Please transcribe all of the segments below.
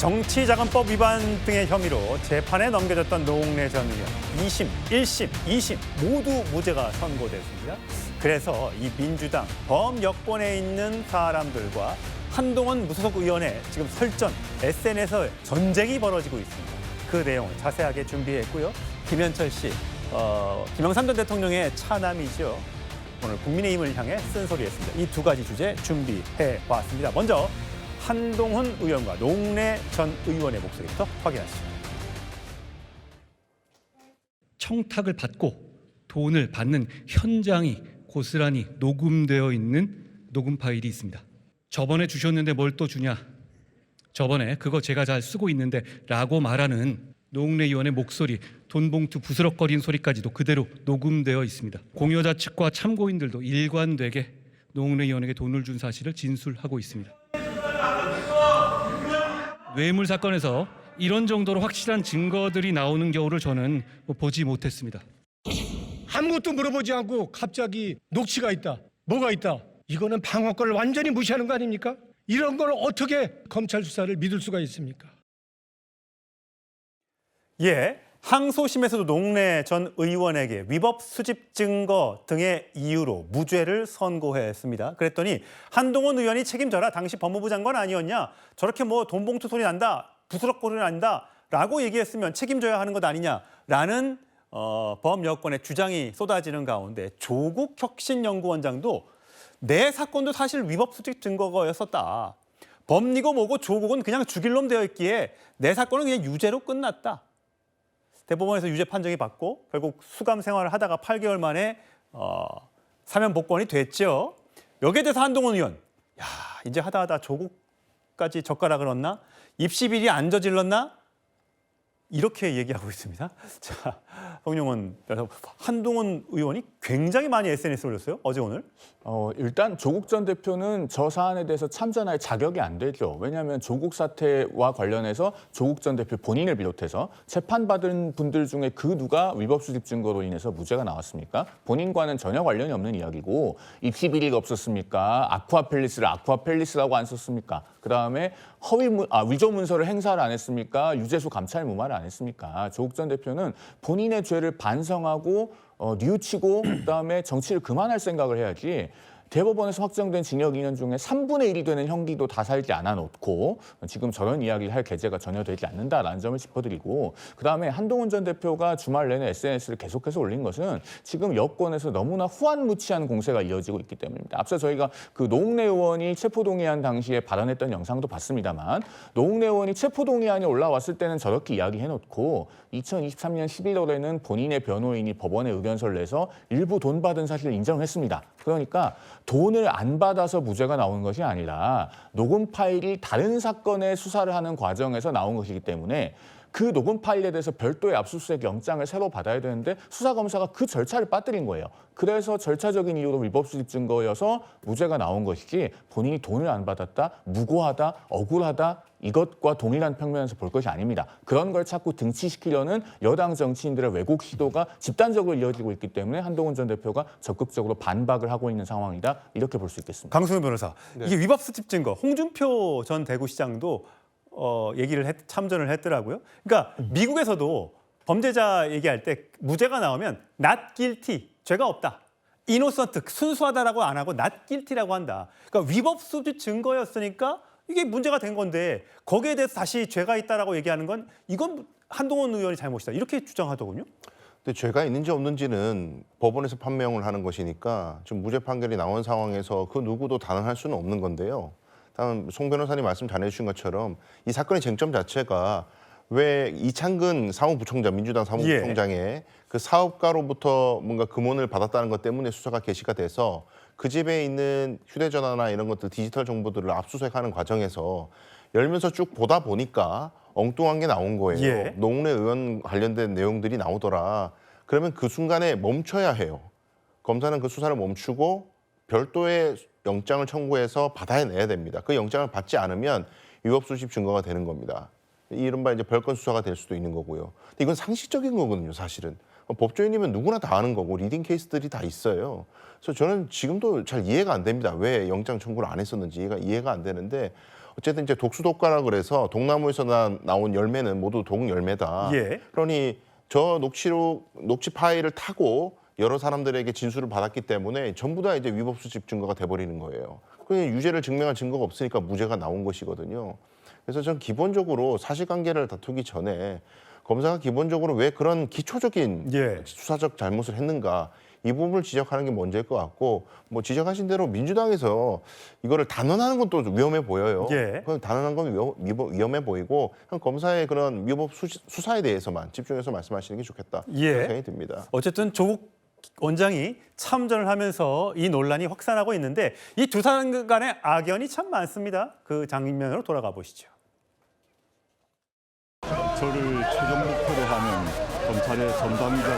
정치자금법 위반 등의 혐의로 재판에 넘겨졌던 노웅래 전 의원 2심, 1심, 2심 모두 무죄가 선고됐습니다. 그래서 이 민주당 범여권에 있는 사람들과 한동훈 무소속 의원의 지금 설전, SNS에서 전쟁이 벌어지고 있습니다. 그 내용을 자세하게 준비했고요. 김현철 씨, 김영삼 전 대통령의 차남이죠. 오늘 국민의힘을 향해 쓴소리했습니다. 이 두 가지 주제 준비해봤습니다. 먼저 한동훈 의원과 노웅래 전 의원의 목소리부터 확인하시죠. 청탁을 받고 돈을 받는 현장이 고스란히 녹음되어 있는 녹음 파일이 있습니다. 저번에 주셨는데 뭘 또 주냐? 저번에 그거 제가 잘 쓰고 있는데 라고 말하는 노웅래 의원의 목소리, 돈봉투 부스럭거리는 소리까지도 그대로 녹음되어 있습니다. 공여자 측과 참고인들도 일관되게 노웅래 의원에게 돈을 준 사실을 진술하고 있습니다. 뇌물 사건에서 이런 정도로 확실한 증거들이 나오는 경우를 저는 보지 못했습니다. 아무것도 물어보지 않고 갑자기 녹취가 있다, 뭐가 있다. 이거는 방어권을 완전히 무시하는 거 아닙니까? 이런 걸 어떻게 검찰 수사를 믿을 수가 있습니까? 예, 항소심에서도 노웅래 전 의원에게 위법 수집 증거 등의 이유로 무죄를 선고했습니다. 그랬더니 한동훈 의원이 책임져라. 당시 법무부 장관 아니었냐. 저렇게 뭐 돈봉투 소리 난다. 부스럭거리 난다. 라고 얘기했으면 책임져야 하는 것 아니냐라는 범여권의 주장이 쏟아지는 가운데 조국 혁신연구원장도 내 사건도 사실 위법 수집 증거였었다. 법리고 뭐고 조국은 그냥 죽일 놈 되어 있기에 내 사건은 그냥 유죄로 끝났다. 대법원에서 유죄 판정이 받고 결국 수감 생활을 하다가 8개월 만에 사면 복권이 됐죠. 여기에 대해서 한동훈 의원, 야 이제 하다 조국까지 젓가락을 얹나? 입시비리 안 저질렀나? 이렇게 얘기하고 있습니다. 자, 홍용원, 한동훈 의원이 굉장히 많이 SNS에 올렸어요. 어제 오늘. 일단 조국 전 대표는 저 사안에 대해서 참전할 자격이 안 되죠. 왜냐하면 조국 사태와 관련해서 조국 전 대표 본인을 비롯해서 재판받은 분들 중에 그 누가 위법 수집 증거로 인해서 무죄가 나왔습니까? 본인과는 전혀 관련이 없는 이야기고 입시 비리가 없었습니까? 아쿠아펠리스를 아쿠아펠리스라고 안 썼습니까? 그다음에 위조 문서를 행사를 안 했습니까? 유죄수 감찰 무마를 안 했습니까? 조국 전 대표는 본인의 죄를 반성하고 뉘우치고 그다음에 정치를 그만할 생각을 해야지 대법원에서 확정된 징역 2년 중에 3분의 1이 되는 형기도 다 살지 않아 놓고 지금 저런 이야기를 할 계제가 전혀 되지 않는다라는 점을 짚어드리고 그다음에 한동훈 전 대표가 주말 내내 SNS를 계속해서 올린 것은 지금 여권에서 너무나 후안무치한 공세가 이어지고 있기 때문입니다. 앞서 저희가 그 노웅래 의원이 체포동의안 당시에 발언했던 영상도 봤습니다만 노웅래 의원이 체포동의안이 올라왔을 때는 저렇게 이야기해놓고 2023년 11월에는 본인의 변호인이 법원에 의견서를 내서 일부 돈 받은 사실을 인정했습니다. 그러니까 돈을 안 받아서 무죄가 나온 것이 아니라 녹음 파일이 다른 사건의 수사를 하는 과정에서 나온 것이기 때문에 그 녹음 파일에 대해서 별도의 압수수색 영장을 새로 받아야 되는데 수사검사가 그 절차를 빠뜨린 거예요. 그래서 절차적인 이유로 위법 수집 증거여서 무죄가 나온 것이지 본인이 돈을 안 받았다, 무고하다, 억울하다 이것과 동일한 평면에서 볼 것이 아닙니다. 그런 걸 자꾸 등치시키려는 여당 정치인들의 왜곡 시도가 집단적으로 이어지고 있기 때문에 한동훈 전 대표가 적극적으로 반박을 하고 있는 상황이다. 이렇게 볼 수 있겠습니다. 강승우 변호사, 네. 이게 위법 수집 증거, 홍준표 전 대구시장도 참전을 했더라고요. 그러니까 미국에서도 범죄자 얘기할 때 무죄가 나오면 not guilty, 죄가 없다. innocent, 순수하다라고 안 하고 not guilty라고 한다. 그러니까 위법 수집 증거였으니까 이게 문제가 된 건데 거기에 대해서 다시 죄가 있다라고 얘기하는 건 이건 한동훈 의원이 잘못이다. 이렇게 주장하더군요. 근데 죄가 있는지 없는지는 법원에서 판명을 하는 것이니까 지금 무죄 판결이 나온 상황에서 그 누구도 단언할 수는 없는 건데요. 다만 송 변호사님 말씀 잘해주신 것처럼 이 사건의 쟁점 자체가 왜 이창근 사무부총장, 민주당 사무부총장의 그 사업가로부터 뭔가 금원을 받았다는 것 때문에 수사가 개시가 돼서 그 집에 있는 휴대전화나 이런 것들 디지털 정보들을 압수수색하는 과정에서 열면서 쭉 보다 보니까 엉뚱한 게 나온 거예요. 노웅래 의원 관련된 내용들이 나오더라. 그러면 그 순간에 멈춰야 해요. 검사는 그 수사를 멈추고 별도의 영장을 청구해서 받아내야 됩니다. 그 영장을 받지 않으면 위법 수집 증거가 되는 겁니다. 이른바 이제 별건 수사가 될 수도 있는 거고요. 근데 이건 상식적인 거거든요, 사실은. 법조인이면 누구나 다 아는 거고 리딩 케이스들이 다 있어요. 그래서 저는 지금도 잘 이해가 안 됩니다. 왜 영장 청구를 안 했었는지 이해가 안 되는데 어쨌든 이제 독수독과라 그래서 독나무에서 나온 열매는 모두 독열매다. 예. 그러니 저 녹취 파일을 타고 여러 사람들에게 진술을 받았기 때문에 전부 다 이제 위법 수집 증거가 돼버리는 거예요. 그러니 유죄를 증명할 증거가 없으니까 무죄가 나온 것이거든요. 그래서 전 기본적으로 사실관계를 다투기 전에 검사가 기본적으로 왜 그런 기초적인 예. 수사적 잘못을 했는가 이 부분을 지적하는 게 먼저일 것 같고 뭐 지적하신 대로 민주당에서 이거를 단언하는 건 또 위험해 보여요. 예. 그건 단언한 건 위험해 보이고 그냥 검사의 그런 위법 수사에 대해서만 집중해서 말씀하시는 게 좋겠다 예. 그런 생각이 듭니다. 어쨌든 조국 원장이 참전을 하면서 이 논란이 확산하고 있는데 이 두 사람 간의 악연이 참 많습니다. 그 장면으로 돌아가 보시죠. 저를 최종 목표로 하는 검찰의 전방위적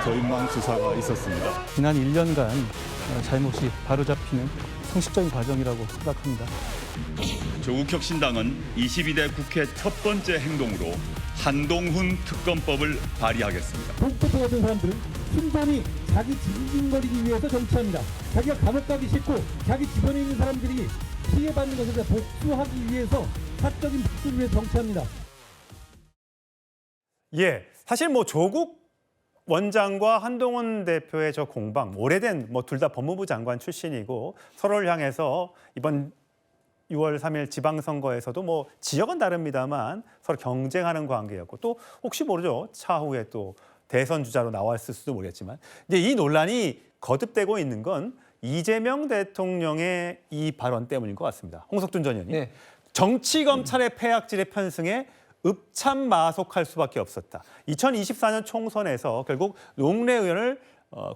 저인망 수사가 있었습니다. 지난 1년간 잘못이 바로잡히는 상식적인 과정이라고 생각합니다. 조국혁신당은 22대 국회 첫 번째 행동으로 한동훈 특검법을 발의하겠습니다. 독도포 같은 사람들은 순전히 자기 징징거리기 위해서 정치합니다. 자기가 감옥 가기 싫고 자기 주변에 있는 사람들이 피해받는 것에 대해 복수하기 위해서 사적인 복수를 위해 정치합니다. 예, 사실 뭐 조국 원장과 한동훈 대표의 저 공방 오래된 뭐 둘 다 법무부 장관 출신이고 서로를 향해서 이번 6월 3일 지방선거에서도 뭐 지역은 다릅니다만 서로 경쟁하는 관계였고 또 혹시 모르죠 차후에 또 대선 주자로 나왔을 수도 모르겠지만 이제 이 논란이 거듭되고 있는 건 이재명 대통령의 이 발언 때문인 것 같습니다. 홍석준 전 의원님. 네. 정치 검찰의 폐악질의 편승에 읍참마속할 수밖에 없었다. 2024년 총선에서 결국 노웅래 의원을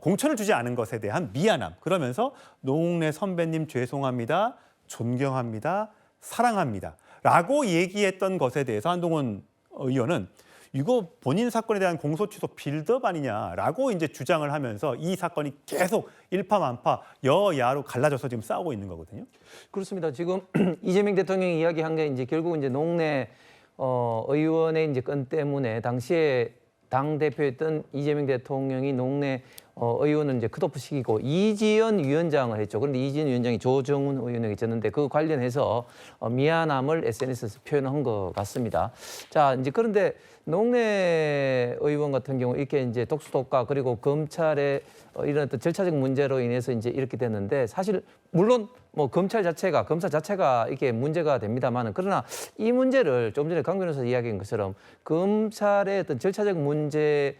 공천을 주지 않은 것에 대한 미안함. 그러면서 노웅래 선배님 죄송합니다. 존경합니다. 사랑합니다. 라고 얘기했던 것에 대해서 한동훈 의원은 이거 본인 사건에 대한 공소 취소 빌드업 아니냐라고 이제 주장을 하면서 이 사건이 계속 일파만파 여야로 갈라져서 지금 싸우고 있는 거거든요. 그렇습니다. 지금 이재명 대통령이 이야기한 게 이제 결국 이제 농내 의원의 이제 건 때문에 당시에 당 대표였던 이재명 대통령이 농내 의원은 이제 컷오프 시키고 이지연 위원장을 했죠. 그런데 이지연 위원장이 조정훈 의원에게 졌는데 그 관련해서 미안함을 SNS에서 표현한 것 같습니다. 자, 이제 그런데 농내 의원 같은 경우 이렇게 이제 독수독과 그리고 검찰의 이런 어떤 절차적 문제로 인해서 이제 이렇게 됐는데 사실 물론 뭐 검사 자체가 이렇게 문제가 됩니다만은 그러나 이 문제를 좀 전에 강 변호사 이야기한 것처럼 검찰의 어떤 절차적 문제를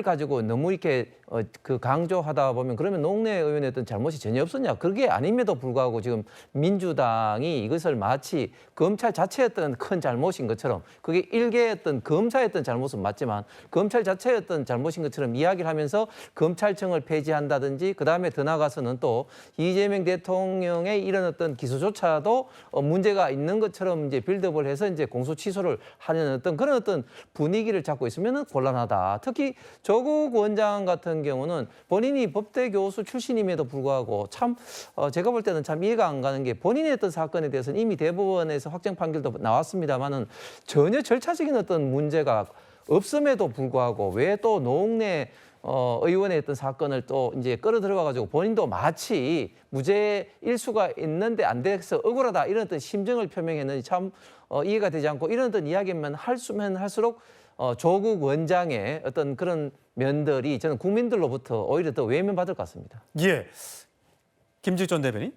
가지고 너무 이렇게 강조하다 보면 그러면 농내 의원의 어떤 잘못이 전혀 없었냐? 그게 아님에도 불구하고 지금 민주당이 이것을 마치 검찰 자체의 어떤 큰 잘못인 것처럼 그게 일개의 어떤 검사의 어떤 잘못은 맞지만 검찰 자체의 어떤 잘못인 것처럼 이야기를 하면서 검찰청을 폐지한다든지 그다음에 더 나아가서는 또 이재명 대통령의 이런 어떤 기소조차도 문제가 있는 것처럼 이제 빌드업을 해서 이제 공소 취소를 하는 어떤 그런 어떤 분위기를 잡고 있으면 곤란하다. 특히 조국 원장 같은 경우는 본인이 법대 교수 출신임에도 불구하고 참 제가 볼 때는 참 이해가 안 가는 게 본인의 어떤 사건에 대해서는 이미 대법원에서 확정 판결도 나왔습니다만은 전혀 절차적인 어떤 문제가 없음에도 불구하고 왜 또 노웅래 의원의 어떤 사건을 또 이제 끌어들여와 가지고 본인도 마치 무죄일 수가 있는데 안 돼서 억울하다 이런 어떤 심정을 표명했는지 참 이해가 되지 않고 이런 어떤 이야기만 할수록 조국 원장의 어떤 그런 면들이 저는 국민들로부터 오히려 더 외면받을 것 같습니다. 예, 김직 전 대변인.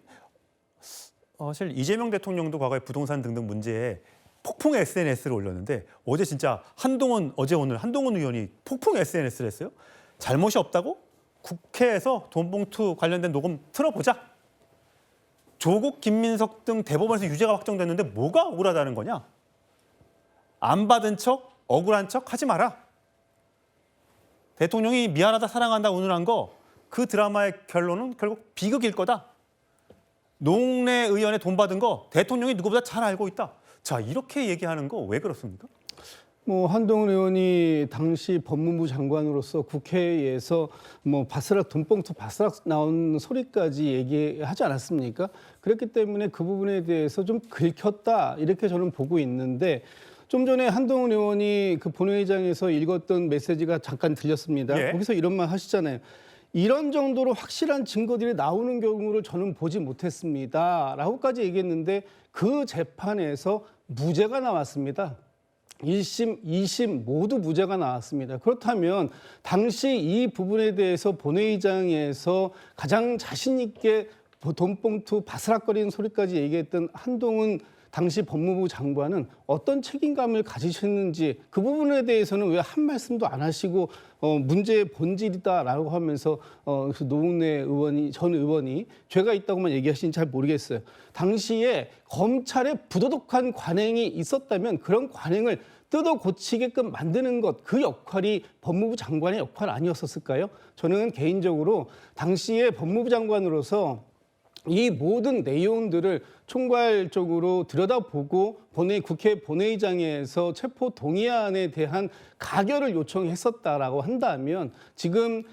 사실 이재명 대통령도 과거에 부동산 등등 문제에 폭풍 SNS를 올렸는데 어제 진짜 어제 오늘 한동훈 의원이 폭풍 SNS를 했어요. 잘못이 없다고? 국회에서 돈봉투 관련된 녹음 틀어보자. 조국, 김민석 등 대법원에서 유죄가 확정됐는데 뭐가 억울하다는 거냐? 안 받은 척, 억울한 척 하지 마라. 대통령이 미안하다, 사랑한다, 운운한 거 그 드라마의 결론은 결국 비극일 거다. 노웅래 의원의 돈 받은 거 대통령이 누구보다 잘 알고 있다. 자, 이렇게 얘기하는 거 왜 그렇습니까? 뭐 한동훈 의원이 당시 법무부 장관으로서 국회에서 뭐 돈봉투 바스락 나온 소리까지 얘기하지 않았습니까? 그렇기 때문에 그 부분에 대해서 좀 긁혔다 이렇게 저는 보고 있는데 좀 전에 한동훈 의원이 그 본회의장에서 읽었던 메시지가 잠깐 들렸습니다. 예. 거기서 이런 말 하시잖아요. 이런 정도로 확실한 증거들이 나오는 경우를 저는 보지 못했습니다. 라고까지 얘기했는데 그 재판에서 무죄가 나왔습니다. 1심, 2심 모두 무죄가 나왔습니다. 그렇다면 당시 이 부분에 대해서 본회의장에서 가장 자신 있게 돈봉투 바스락거리는 소리까지 얘기했던 한동훈 당시 법무부 장관은 어떤 책임감을 가지셨는지 그 부분에 대해서는 왜 한 말씀도 안 하시고 문제의 본질이다라고 하면서 노웅래 전 의원이 죄가 있다고만 얘기하시는지 잘 모르겠어요. 당시에 검찰의 부도덕한 관행이 있었다면 그런 관행을 뜯어 고치게끔 만드는 것, 그 역할이 법무부 장관의 역할 아니었었을까요? 저는 개인적으로 당시에 법무부 장관으로서 이 모든 내용들을 총괄적으로 들여다보고 국회 본회의장에서 체포 동의안에 대한 가결을 요청했었다라고 한다면 지금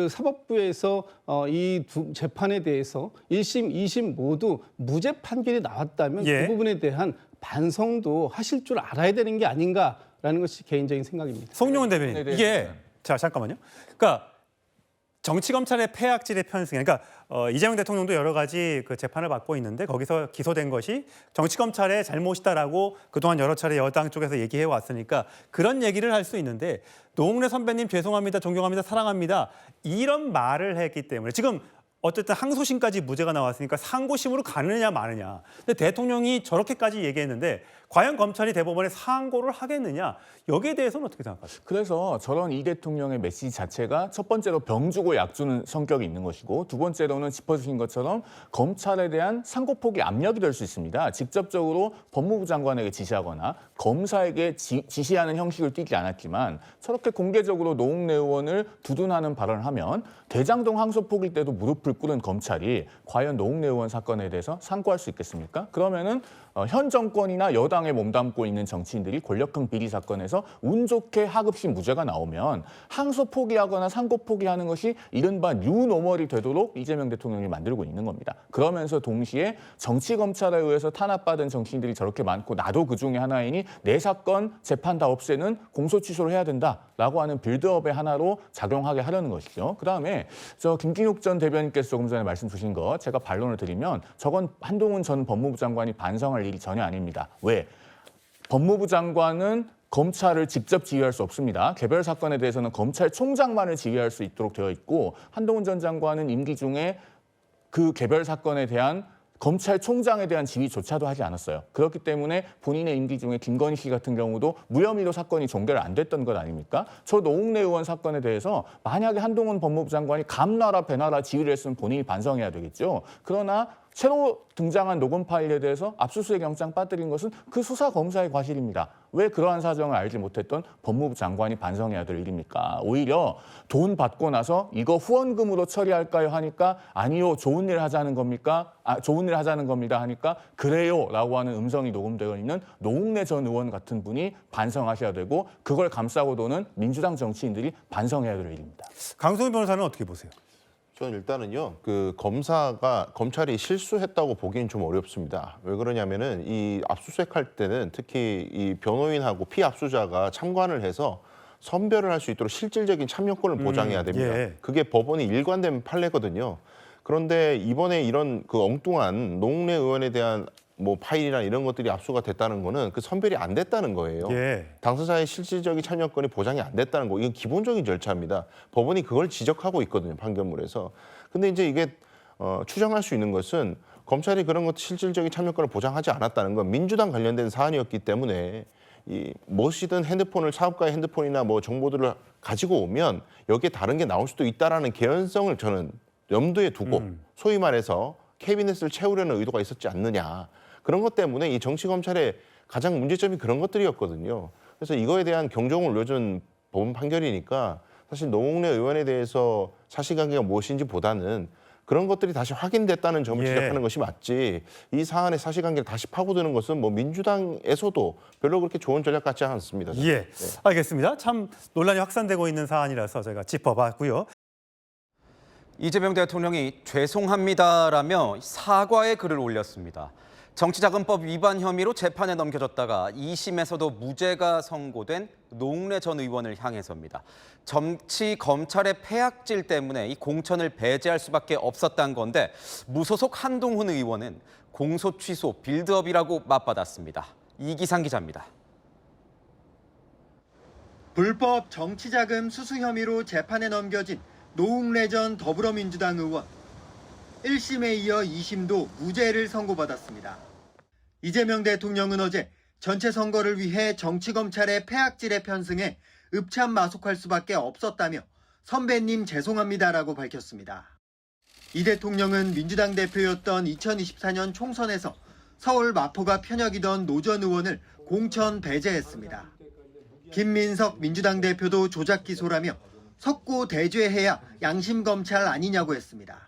사법부에서 이 두 재판에 대해서 1심, 2심 모두 무죄 판결이 나왔다면 예. 그 부분에 대한 반성도 하실 줄 알아야 되는 게 아닌가라는 것이 개인적인 생각입니다. 송영훈 대변인, 네, 네. 이게 자 잠깐만요. 그러니까 정치 검찰의 폐악질의 편승. 그러니까 이재명 대통령도 여러 가지 그 재판을 받고 있는데 거기서 기소된 것이 정치 검찰의 잘못이다라고 그동안 여러 차례 여당 쪽에서 얘기해 왔으니까 그런 얘기를 할 수 있는데 노웅래 선배님 죄송합니다, 존경합니다, 사랑합니다 이런 말을 했기 때문에 지금 어쨌든 항소심까지 무죄가 나왔으니까 상고심으로 가느냐 마느냐. 근데 대통령이 저렇게까지 얘기했는데 과연 검찰이 대법원에 상고를 하겠느냐. 여기에 대해서는 어떻게 생각하세요? 그래서 저런 이 대통령의 메시지 자체가 첫 번째로 병 주고 약 주는 성격이 있는 것이고 두 번째로는 짚어주신 것처럼 검찰에 대한 상고폭이 압력이 될 수 있습니다. 직접적으로 법무부 장관에게 지시하거나 검사에게 지시하는 형식을 띠지 않았지만 저렇게 공개적으로 노웅래 의원을 두둔하는 발언을 하면 대장동 항소폭일 때도 무릎을 꿇은 검찰이 과연 노웅래 의원 사건에 대해서 상고할 수 있겠습니까? 그러면은 현 정권이나 여당에 몸담고 있는 정치인들이 권력형 비리 사건에서 운 좋게 하급심 무죄가 나오면 항소 포기하거나 상고 포기하는 것이 이른바 뉴노멀이 되도록 이재명 대통령이 만들고 있는 겁니다. 그러면서 동시에 정치 검찰에 의해서 탄압받은 정치인들이 저렇게 많고 나도 그중에 하나이니 내 사건 재판 다 없애는 공소 취소를 해야 된다라고 하는 빌드업의 하나로 작용하게 하려는 것이죠. 그다음에 김기욱 전 대변인께서 조금 전에 말씀 주신 거 제가 반론을 드리면 저건 한동훈 전 법무부 장관이 반성할 일이 전혀 아닙니다. 왜? 법무부 장관은 검찰을 직접 지휘할 수 없습니다. 개별 사건에 대해서는 검찰총장만을 지휘할 수 있도록 되어 있고 한동훈 전 장관은 임기 중에 그 개별 사건에 대한 검찰총장에 대한 지휘조차도 하지 않았어요. 그렇기 때문에 본인의 임기 중에 김건희 씨 같은 경우도 무혐의로 사건이 종결 안 됐던 것 아닙니까? 저 노웅래 의원 사건에 대해서 만약에 한동훈 법무부 장관이 감나라 배나라 지휘를 했으면 본인이 반성해야 되겠죠. 그러나 새로 등장한 녹음 파일에 대해서 압수수색 영장 빠뜨린 것은 그 수사 검사의 과실입니다. 왜 그러한 사정을 알지 못했던 법무부 장관이 반성해야 될 일입니까? 오히려 돈 받고 나서 이거 후원금으로 처리할까요 하니까 아니요, 좋은 일 하자는 겁니까? 좋은 일 하자는 겁니다 하니까 그래요라고 하는 음성이 녹음되어 있는 노웅래 전 의원 같은 분이 반성하셔야 되고 그걸 감싸고 도는 민주당 정치인들이 반성해야 될 일입니다. 강성훈 변호사는 어떻게 보세요? 저는 일단은요, 검찰이 실수했다고 보기엔 좀 어렵습니다. 왜 그러냐면은 이 압수수색할 때는 특히 이 변호인하고 피압수자가 참관을 해서 선별을 할 수 있도록 실질적인 참여권을 보장해야 됩니다. 예. 그게 법원이 일관된 판례거든요. 그런데 이번에 이런 그 엉뚱한 노웅래 의원에 대한 뭐 파일이나 이런 것들이 압수가 됐다는 거는 그 선별이 안 됐다는 거예요. 예. 당사자의 실질적인 참여권이 보장이 안 됐다는 거. 이건 기본적인 절차입니다. 법원이 그걸 지적하고 있거든요. 판결문에서. 근데 이제 이게 추정할 수 있는 것은 검찰이 그런 것 실질적인 참여권을 보장하지 않았다는 건 민주당 관련된 사안이었기 때문에 이 무엇이든 핸드폰을 사업가의 핸드폰이나 뭐 정보들을 가지고 오면 여기에 다른 게 나올 수도 있다라는 개연성을 저는 염두에 두고 소위 말해서 캐비넷을 채우려는 의도가 있었지 않느냐. 그런 것 때문에 이 정치 검찰의 가장 문제점이 그런 것들이었거든요. 그래서 이거에 대한 경종을 울려준 법원 판결이니까 사실 노웅래 의원에 대해서 사실관계가 무엇인지 보다는 그런 것들이 다시 확인됐다는 점을 지적하는 것이 맞지 이 사안의 사실관계를 다시 파고드는 것은 뭐 민주당에서도 별로 그렇게 좋은 전략 같지 않습니다. 예, 알겠습니다. 참 논란이 확산되고 있는 사안이라서 저희가 짚어봤고요. 이재명 대통령이 죄송합니다라며 사과의 글을 올렸습니다. 정치자금법 위반 혐의로 재판에 넘겨졌다가 2심에서도 무죄가 선고된 노웅래 전 의원을 향해서입니다. 정치 검찰의 패악질 때문에 이 공천을 배제할 수밖에 없었다는 건데 무소속 한동훈 의원은 공소 취소 빌드업이라고 맞받았습니다. 이기상 기자입니다. 불법 정치자금 수수 혐의로 재판에 넘겨진 노웅래 전 더불어민주당 의원. 1심에 이어 2심도 무죄를 선고받았습니다. 이재명 대통령은 어제 전체 선거를 위해 정치검찰의 패악질에 편승해 읍참마속할 수밖에 없었다며 선배님 죄송합니다라고 밝혔습니다. 이 대통령은 민주당 대표였던 2024년 총선에서 서울 마포가 편역이던 노 전 의원을 공천 배제했습니다. 김민석 민주당 대표도 조작 기소라며 석고 대죄해야 양심검찰 아니냐고 했습니다.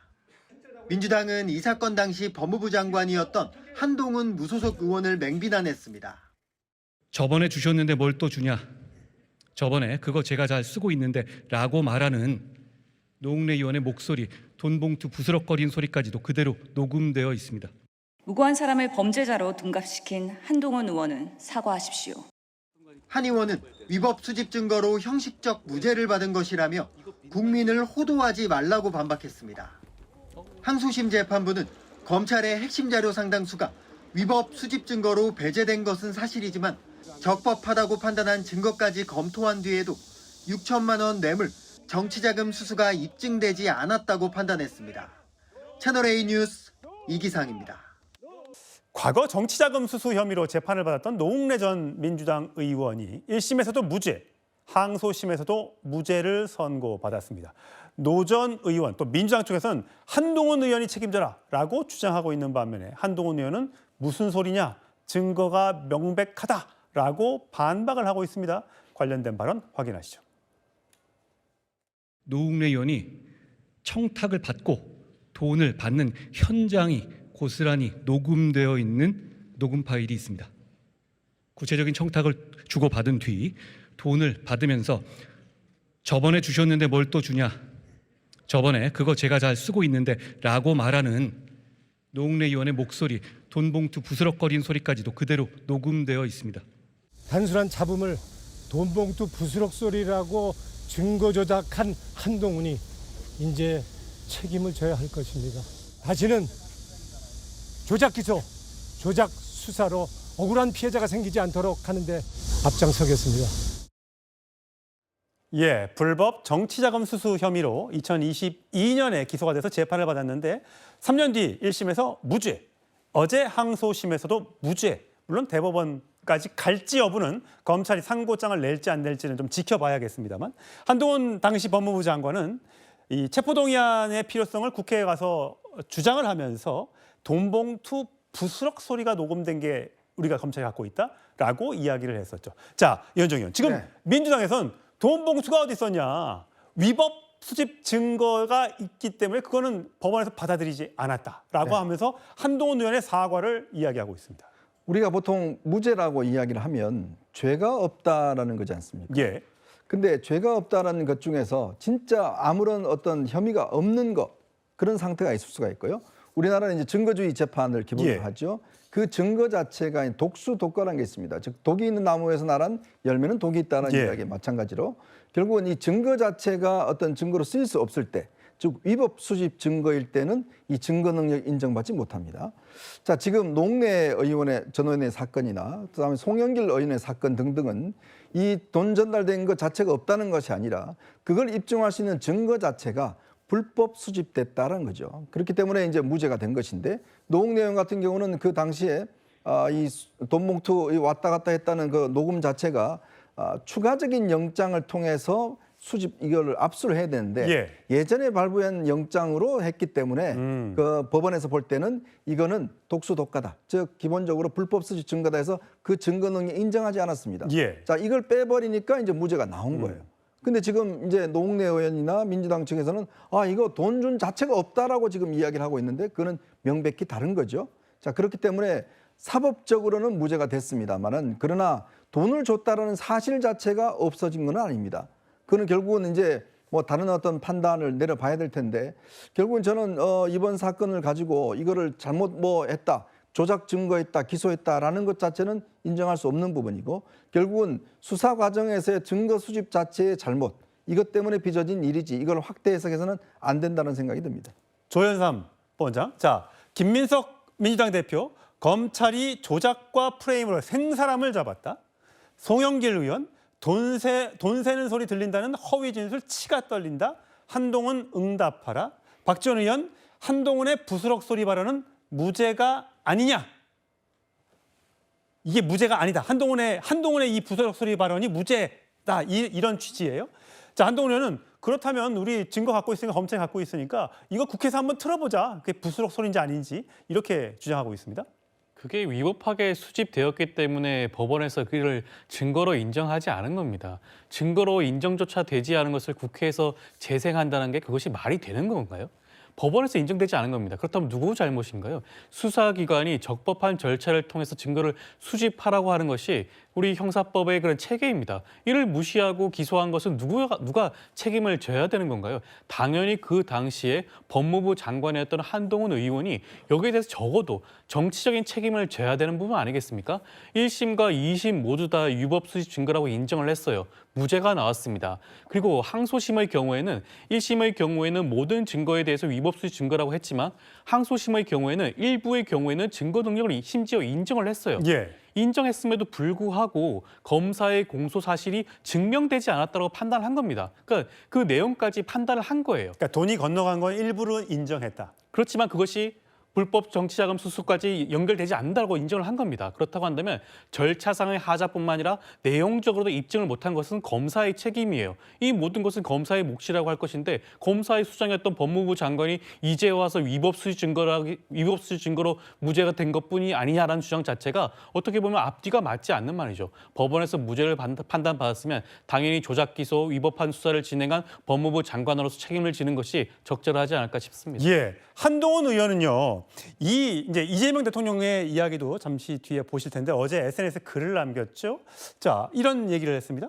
민주당은 이 사건 당시 법무부 장관이었던 한동훈 무소속 의원을 맹비난했습니다. 저번에 주셨는데 뭘 또 주냐? 저번에 그거 제가 잘 쓰고 있는데 라고 말하는 노웅래 의원의 목소리, 돈봉투 부스럭거린 소리까지도 그대로 녹음되어 있습니다. 무고한 사람을 범죄자로 둔갑시킨 한동훈 의원은 사과하십시오. 한 의원은 위법 수집 증거로 형식적 무죄를 받은 것이라며 국민을 호도하지 말라고 반박했습니다. 항소심 재판부는 검찰의 핵심 자료 상당수가 위법 수집 증거로 배제된 것은 사실이지만 적법하다고 판단한 증거까지 검토한 뒤에도 6천만 원 뇌물, 정치자금 수수가 입증되지 않았다고 판단했습니다. 채널A 뉴스 이기상입니다. 과거 정치자금 수수 혐의로 재판을 받았던 노웅래 전 민주당 의원이 1심에서도 무죄, 항소심에서도 무죄를 선고받았습니다. 노 전 의원 또 민주당 쪽에서는 한동훈 의원이 책임져라라고 주장하고 있는 반면에 한동훈 의원은 무슨 소리냐, 증거가 명백하다라고 반박을 하고 있습니다. 관련된 발언 확인하시죠. 노웅래 의원이 청탁을 받고 돈을 받는 현장이 고스란히 녹음되어 있는 녹음 파일이 있습니다. 구체적인 청탁을 주고받은 뒤 돈을 받으면서 저번에 주셨는데 뭘 또 주냐? 저번에 그거 제가 잘 쓰고 있는데 라고 말하는 노웅래 의원의 목소리, 돈봉투 부스럭거린 소리까지도 그대로 녹음되어 있습니다. 단순한 잡음을 돈봉투 부스럭 소리라고 증거 조작한 한동훈이 이제 책임을 져야 할 것입니다. 다시는 조작 기소, 조작 수사로 억울한 피해자가 생기지 않도록 하는데 앞장서겠습니다. 예, 불법 정치자금 수수 혐의로 2022년에 기소가 돼서 재판을 받았는데 3년 뒤 1심에서 무죄, 어제 항소심에서도 무죄, 물론 대법원까지 갈지 여부는 검찰이 상고장을 낼지 안 낼지는 좀 지켜봐야겠습니다만 한동훈 당시 법무부 장관은 이 체포동의안의 필요성을 국회에 가서 주장을 하면서 돈봉투 부스럭 소리가 녹음된 게 우리가 검찰이 갖고 있다라고 이야기를 했었죠. 자, 이현정 의원, 지금 네. 민주당에서는 돈봉투가 어디 있었냐, 위법 수집 증거가 있기 때문에 그거는 법원에서 받아들이지 않았다라고 하면서 한동훈 의원의 사과를 이야기하고 있습니다. 우리가 보통 무죄라고 이야기를 하면 죄가 없다라는 거지 않습니까? 예. 근데 죄가 없다라는 것 중에서 진짜 아무런 어떤 혐의가 없는 것, 그런 상태가 있을 수가 있고요. 우리나라는 이제 증거주의 재판을 기본으로 하죠. 그 증거 자체가 독수 독과라는 게 있습니다. 즉 독이 있는 나무에서 나란 열매는 독이 있다는 이야기에 마찬가지로 결국은 이 증거 자체가 어떤 증거로 쓰일 수 없을 때, 즉 위법 수집 증거일 때는 이 증거 능력 인정받지 못합니다. 자, 지금 노웅래 의원의 전 의원의 사건이나 그다음에 송영길 의원의 사건 등등은 이 돈 전달된 것 자체가 없다는 것이 아니라 그걸 입증할 수 있는 증거 자체가 불법 수집됐다는 거죠. 그렇기 때문에 이제 무죄가 된 것인데 노웅래 의원 같은 경우는 그 당시에 이 돈봉투 왔다 갔다 했다는 그 녹음 자체가 추가적인 영장을 통해서 수집 이걸 압수를 해야 되는데 예전에 발부한 영장으로 했기 때문에 그 법원에서 볼 때는 이거는 독수독과다. 즉 기본적으로 불법 수집 증거다 해서 그 증거 능력 인정하지 않았습니다. 자, 이걸 빼버리니까 이제 무죄가 나온 거예요. 근데 지금 이제 노웅래 의원이나 민주당 측에서는 이거 돈 준 자체가 없다라고 지금 이야기를 하고 있는데 그거는 명백히 다른 거죠. 자, 그렇기 때문에 사법적으로는 무죄가 됐습니다만은 그러나 돈을 줬다라는 사실 자체가 없어진 건 아닙니다. 그거는 결국은 이제 뭐 다른 어떤 판단을 내려봐야 될 텐데 결국은 저는 이번 사건을 가지고 이거를 잘못 뭐 했다. 조작 증거했다, 기소했다라는 것 자체는 인정할 수 없는 부분이고 결국은 수사 과정에서의 증거 수집 자체의 잘못, 이것 때문에 빚어진 일이지 이걸 확대 해석해서는 안 된다는 생각이 듭니다. 조현삼 본장. 자, 김민석 민주당 대표, 검찰이 조작과 프레임으로 생사람을 잡았다. 송영길 의원, 돈 세는 소리 들린다는 허위 진술 치가 떨린다. 한동훈 응답하라. 박지원 의원, 한동훈의 부스럭 소리 발언은 무죄가 아니냐. 이게 무죄가 아니다. 한동훈의 이 부스럭 소리 발언이 무죄다. 이런 취지예요. 자, 한동훈 의원은 그렇다면 우리 증거 갖고 있으니까 검찰이 갖고 있으니까 이거 국회에서 한번 틀어보자. 그게 부스럭 소리인지 아닌지 이렇게 주장하고 있습니다. 그게 위법하게 수집되었기 때문에 법원에서 그를 증거로 인정하지 않은 겁니다. 증거로 인정조차 되지 않은 것을 국회에서 재생한다는 게 그것이 말이 되는 건가요? 법원에서 인정되지 않은 겁니다. 그렇다면 누구 잘못인가요? 수사기관이 적법한 절차를 통해서 증거를 수집하라고 하는 것이 우리 형사법의 그런 체계입니다. 이를 무시하고 기소한 것은 누가 책임을 져야 되는 건가요? 당연히 그 당시에 법무부 장관이었던 한동훈 의원이 여기에 대해서 적어도 정치적인 책임을 져야 되는 부분 아니겠습니까? 1심과 2심 모두 다 위법 수집 증거라고 인정을 했어요. 무죄가 나왔습니다. 그리고 항소심의 경우에는 1심의 경우에는 모든 증거에 대해서 위법 수집 증거라고 했지만 항소심의 경우에는 일부의 경우에는 증거 능력을 심지어 인정을 했어요. 예. 인정했음에도 불구하고 검사의 공소 사실이 증명되지 않았다고 판단한 겁니다. 그러니까 그 내용까지 판단을 한 거예요. 그러니까 돈이 건너간 건 일부러 인정했다. 그렇지만 그것이 불법 정치자금 수수까지 연결되지 않는다고 인정을 한 겁니다. 그렇다고 한다면 절차상의 하자뿐만 아니라 내용적으로도 입증을 못한 것은 검사의 책임이에요. 이 모든 것은 검사의 몫이라고 할 것인데 검사의 수장이었던 법무부 장관이 이제 와서 위법 수집 증거로 무죄가 된 것뿐이 아니냐라는 주장 자체가 어떻게 보면 앞뒤가 맞지 않는 말이죠. 법원에서 무죄를 판단받았으면 당연히 조작 기소, 위법한 수사를 진행한 법무부 장관으로서 책임을 지는 것이 적절하지 않을까 싶습니다. 예, 한동훈 의원은요. 이제 이재명 대통령의 이야기도 잠시 뒤에 보실 텐데 어제 SNS에 글을 남겼죠. 자, 이런 얘기를 했습니다.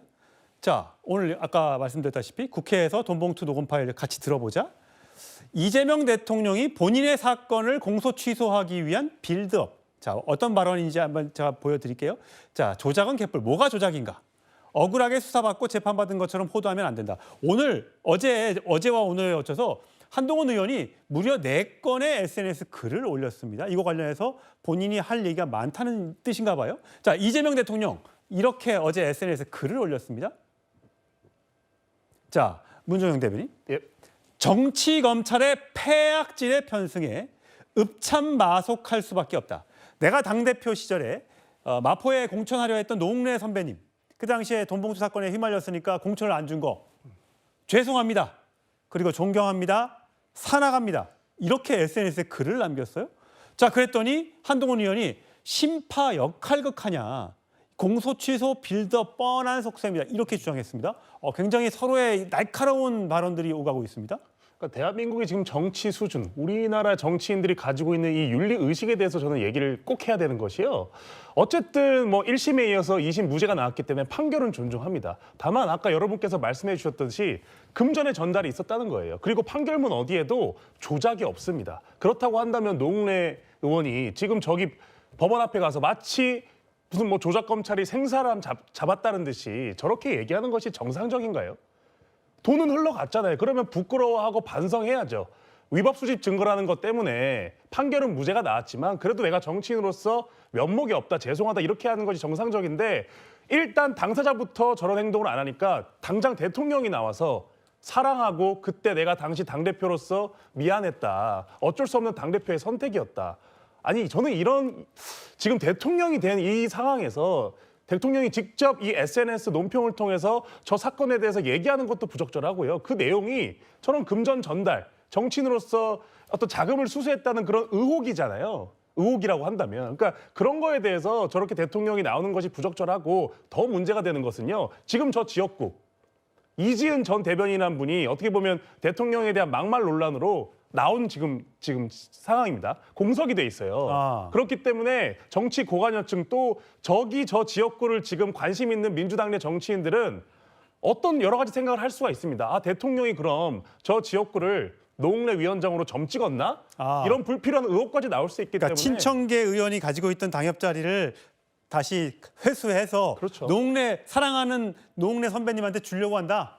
자, 오늘 아까 말씀드렸다시피 국회에서 돈봉투 녹음 파일을 같이 들어보자. 이재명 대통령이 본인의 사건을 공소 취소하기 위한 빌드업. 자, 어떤 발언인지 한번 제가 보여드릴게요. 자, 조작은 개뿔. 뭐가 조작인가? 억울하게 수사받고 재판받은 것처럼 호도하면 안 된다. 어제와 오늘에 어쩌서 한동훈 의원이 무려 4건의 SNS 글을 올렸습니다. 이거 관련해서 본인이 할 얘기가 많다는 뜻인가 봐요. 자, 이재명 대통령 이렇게 어제 SNS에 글을 올렸습니다. 자, 문종영 대변인. 예. 정치 검찰의 폐악질에 편승해 읍참마속할 수밖에 없다. 내가 당대표 시절에 마포에 공천하려 했던 노웅래 선배님. 그 당시에 돈봉투 사건에 휘말렸으니까 공천을 안 준 거. 죄송합니다. 그리고 존경합니다. 사나갑니다. 이렇게 SNS에 글을 남겼어요. 자, 그랬더니 한동훈 의원이 심파 역할극하냐. 공소 취소 빌드업 뻔한 속셈이다. 이렇게 주장했습니다. 굉장히 서로의 날카로운 발언들이 오가고 있습니다. 그러니까 대한민국의 지금 정치 수준, 우리나라 정치인들이 가지고 있는 이 윤리 의식에 대해서 저는 얘기를 꼭 해야 되는 것이요. 어쨌든 1심에 이어서 2심 무죄가 나왔기 때문에 판결은 존중합니다. 다만 아까 여러분께서 말씀해 주셨듯이 금전의 전달이 있었다는 거예요. 그리고 판결문 어디에도 조작이 없습니다. 그렇다고 한다면 노웅래 의원이 지금 저기 법원 앞에 가서 마치 무슨 조작 검찰이 생사람 잡았다는 듯이 저렇게 얘기하는 것이 정상적인가요? 돈은 흘러갔잖아요. 그러면 부끄러워하고 반성해야죠. 위법 수집 증거라는 것 때문에 판결은 무죄가 나왔지만 그래도 내가 정치인으로서 면목이 없다, 죄송하다 이렇게 하는 것이 정상적인데 일단 당사자부터 저런 행동을 안 하니까 당장 대통령이 나와서 사랑하고 그때 내가 당시 당대표로서 미안했다. 어쩔 수 없는 당대표의 선택이었다. 아니 저는 이런 지금 대통령이 된 이 상황에서 대통령이 직접 이 SNS 논평을 통해서 저 사건에 대해서 얘기하는 것도 부적절하고요. 그 내용이 저는 금전 전달, 정치인으로서 어떤 자금을 수수했다는 그런 의혹이잖아요. 의혹이라고 한다면. 그러니까 그런 거에 대해서 저렇게 대통령이 나오는 것이 부적절하고 더 문제가 되는 것은요. 지금 저 지역구 이지은 전 대변인한 분이 어떻게 보면 대통령에 대한 막말 논란으로 나온 지금 상황입니다. 공석이 돼 있어요. 그렇기 때문에 정치 고관여층 또 저 지역구를 지금 관심 있는 민주당 내 정치인들은 어떤 여러 가지 생각을 할 수가 있습니다. 대통령이 그럼 저 지역구를 노웅래 위원장으로 점 찍었나? 이런 불필요한 의혹까지 나올 수 있기 그러니까 때문에 친청계 의원이 가지고 있던 당협 자리를 다시 회수해서 그렇죠. 사랑하는 노웅래 선배님한테 주려고 한다.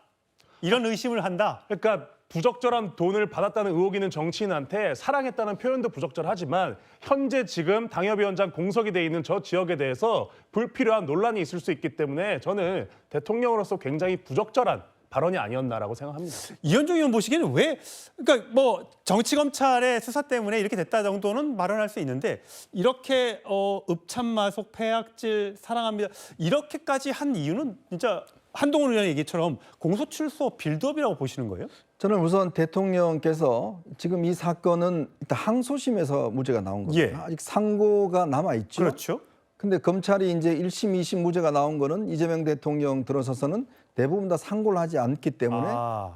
이런 의심을 한다. 그러니까 부적절한 돈을 받았다는 의혹이 있는 정치인한테 사랑했다는 표현도 부적절하지만 현재 지금 당협위원장 공석이 돼 있는 저 지역에 대해서 불필요한 논란이 있을 수 있기 때문에 저는 대통령으로서 굉장히 부적절한 발언이 아니었나라고 생각합니다. 이현종 의원 보시기에는 왜, 그러니까 뭐 정치 검찰의 수사 때문에 이렇게 됐다 정도는 발언할 수 있는데 이렇게 읍참마속 폐악질 사랑합니다 이렇게까지 한 이유는 진짜 한동훈 의원 얘기처럼 공소출소 빌드업이라고 보시는 거예요? 저는 우선 대통령께서 지금 이 사건은 일단 항소심에서 무죄가 나온 겁니다. 예. 아직 상고가 남아 있죠. 그렇죠. 근데 검찰이 이제 1심, 2심 무죄가 나온 거는 이재명 대통령 들어서서는 대부분 다 상고를 하지 않기 때문에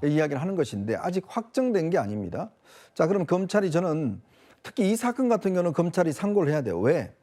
이야기를 하는 것인데 아직 확정된 게 아닙니다. 자, 그럼 검찰이 저는 특히 이 사건 같은 경우는 검찰이 상고를 해야 돼요. 왜?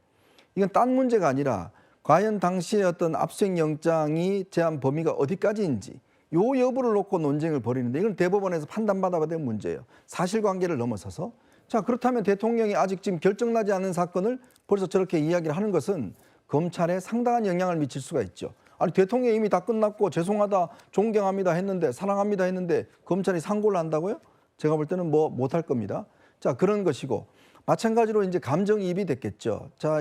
이건 딴 문제가 아니라 과연 당시의 어떤 압수수색 영장이 제한 범위가 어디까지인지 요 여부를 놓고 논쟁을 벌이는데 이건 대법원에서 판단받아야 될 문제예요. 사실관계를 넘어서서. 자, 그렇다면 대통령이 아직 지금 결정나지 않은 사건을 벌써 저렇게 이야기를 하는 것은 검찰에 상당한 영향을 미칠 수가 있죠. 아니 대통령이 이미 다 끝났고 죄송하다, 존경합니다 했는데 사랑합니다 했는데 검찰이 상고를 한다고요? 제가 볼 때는 뭐 못할 겁니다. 자, 그런 것이고 마찬가지로 이제 감정이입이 됐겠죠. 자,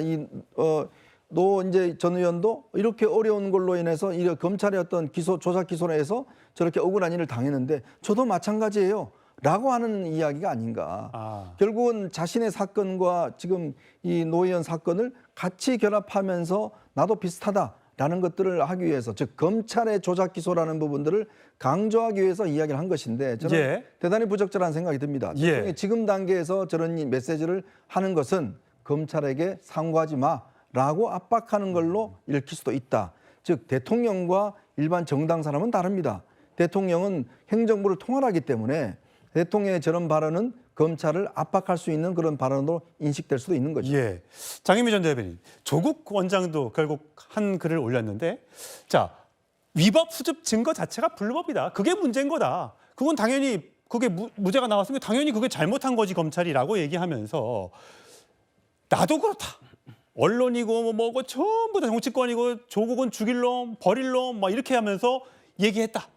노 이제 전 의원도 이렇게 어려운 걸로 인해서 이 검찰의 어떤 조사 기소를 해서 저렇게 억울한 일을 당했는데 저도 마찬가지예요. 라고 하는 이야기가 아닌가. 결국은 자신의 사건과 지금 이 노 의원 사건을 같이 결합하면서 나도 비슷하다라는 것들을 하기 위해서 즉 검찰의 조작 기소라는 부분들을 강조하기 위해서 이야기를 한 것인데 저는 대단히 부적절한 생각이 듭니다. 대통령이 지금 단계에서 저런 메시지를 하는 것은 검찰에게 상고하지 마라고 압박하는 걸로 읽힐 수도 있다. 즉 대통령과 일반 정당 사람은 다릅니다. 대통령은 행정부를 통할하기 때문에 대통령의 저런 발언은 검찰을 압박할 수 있는 그런 발언으로 인식될 수도 있는 거죠. 예. 장혜미 전 대변인, 조국 원장도 결국 한 글을 올렸는데 자, 위법 수집 증거 자체가 불법이다. 그게 문제인 거다. 그건 당연히 그게 무죄가 나왔으니까 당연히 그게 잘못한 거지 검찰이라고 얘기하면서 나도 그렇다. 언론이고 뭐고 전부 다 정치권이고 조국은 죽일 놈, 버릴 놈 막 이렇게 하면서 얘기했다.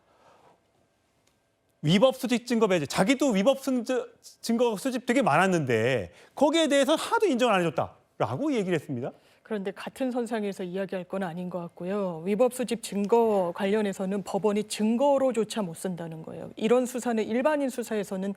위법 수집 증거 배제. 자기도 위법 증거 수집 되게 많았는데 거기에 대해서 하도 인정을 안 해줬다라고 얘기를 했습니다. 그런데 같은 선상에서 이야기할 건 아닌 것 같고요. 위법 수집 증거 관련해서는 법원이 증거로조차 못 쓴다는 거예요. 이런 수사는 일반인 수사에서는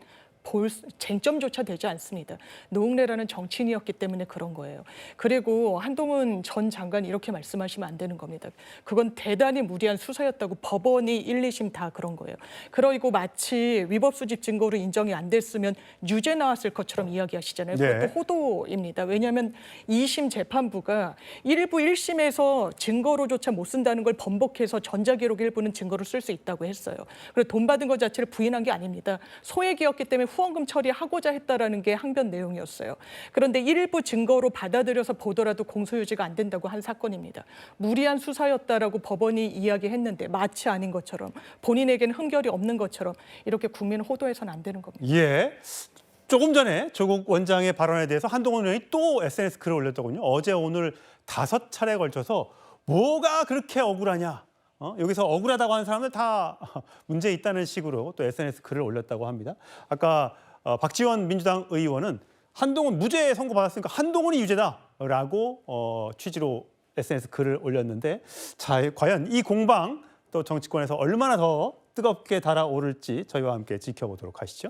쟁점조차 되지 않습니다. 노웅래라는 정치인이었기 때문에 그런 거예요. 그리고 한동훈 전 장관이 이렇게 말씀하시면 안 되는 겁니다. 그건 대단히 무리한 수사였다고 법원이 1, 2심 다 그런 거예요. 그리고 마치 위법 수집 증거로 인정이 안 됐으면 유죄 나왔을 것처럼 이야기하시잖아요. 그것도 호도입니다. 왜냐하면 2심 재판부가 일부 1심에서 증거로조차 못 쓴다는 걸 번복해서 전자기록 일부는 증거로 쓸 수 있다고 했어요. 그리고 돈 받은 것 자체를 부인한 게 아닙니다. 소액이었기 때문에 후원금 처리하고자 했다라는 게 항변 내용이었어요. 그런데 일부 증거로 받아들여서 보더라도 공소유지가 안 된다고 한 사건입니다. 무리한 수사였다라고 법원이 이야기했는데 마치 아닌 것처럼 본인에게는 흠결이 없는 것처럼 이렇게 국민을 호도해서는 안 되는 겁니다. 예. 조금 전에 조국 원장의 발언에 대해서 한동훈 의원이 또 SNS 글을 올렸더군요. 어제 오늘 5차례에 걸쳐서 뭐가 그렇게 억울하냐. 여기서 억울하다고 하는 사람들 다 문제 있다는 식으로 또 SNS 글을 올렸다고 합니다. 아까 박지원 민주당 의원은 한동훈 무죄 선고받았으니까 한동훈이 유죄다라고 취지로 SNS 글을 올렸는데 자, 과연 이 공방 또 정치권에서 얼마나 더 뜨겁게 달아오를지 저희와 함께 지켜보도록 하시죠.